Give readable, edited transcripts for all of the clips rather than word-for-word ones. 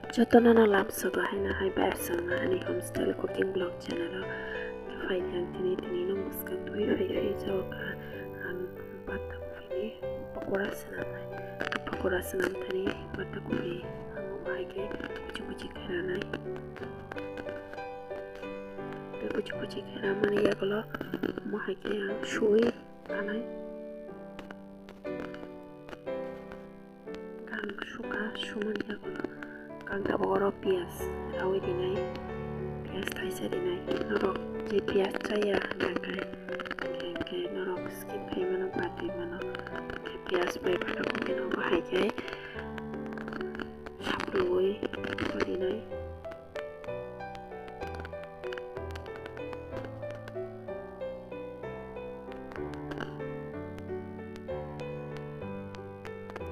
Jotono lapsoga haina hai babsanga ani homestyle cooking blog channel fai yang tini no muskan doi fai jawka ang Badakopi Pakora senam tani Badakopi ang maike kuci keranai kuci keramani ya kalau maike ang shui anai kang suka suman ya kalau kang taboro pias rawi dinai pias taisa dinai norok je pias caya nakai ke norok skip kai mana pati mana ke pias bai Badakopi no bahai kai saploi dinai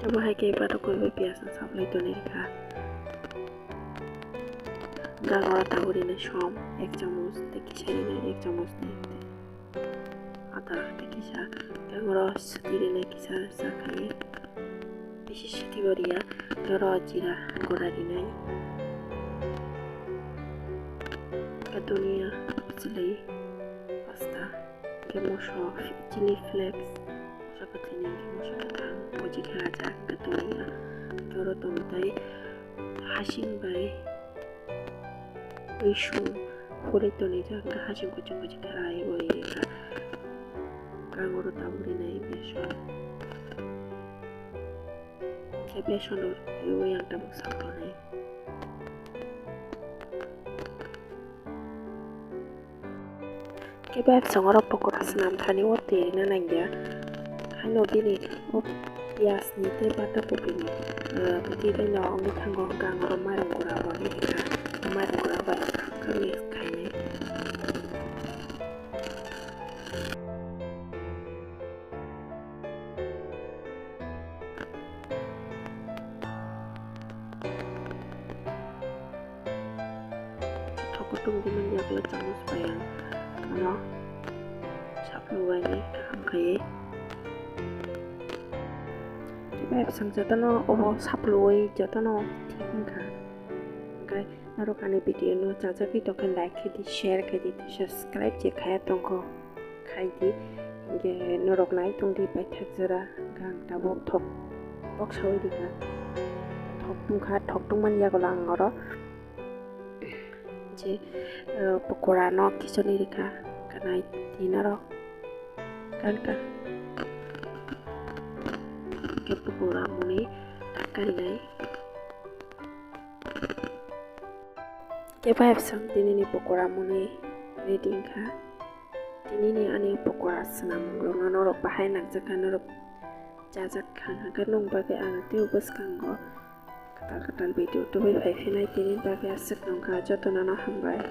coba hai kai Badakopi pias saploi to nih ka Ghaghara ताबुरी ने शाम 1 चम्मच देखिसारी ने 1 चम्मच देखते आधा देखिसा गागरा सतीरी ने किसा साखाए बेसी सती बरिया गागरा जीरा गोरारी ने कतोनिया चिली पास्ता के मसो चिली फ्लेक्स सकथिने के मसो का कोजी खेलाजा कतोनिया गागरा तमताई हासिं bye Isu huri toni jaga hajim kucu kerai woi ka kanguru taburi nai beson ke beson do yang tabuk saplo nai ke bab songoro pakora senam thani wote na nangya haino bini pias ni te Badakopi ni pati dai no ngi thango kanguru marang kura woni ka marang kura ba kami kayaknya aku tunggu menjaga kamu supaya no sablu ini kayakแบบสังจตโนโอsablu jatono tingka kayak narukan video no jaja kita kan like di share di subscribe je kaya tongko kai di ge norok nai tong di bai thak jara gang tabok thok bok sawi di ka thok tung man ya golang oro je pakora no kisoni di ka kanai di narok kan ka ke pakora muni takari nai ke bab sang dini ni pakora muni ready ka dini ni ani pakora senam glong norok bahai nak jaka norok jajak khang ka nong ba ke ang tiu bus kanggo katal video to bai phai nai dini ba ke asik nong ka jotona na hambai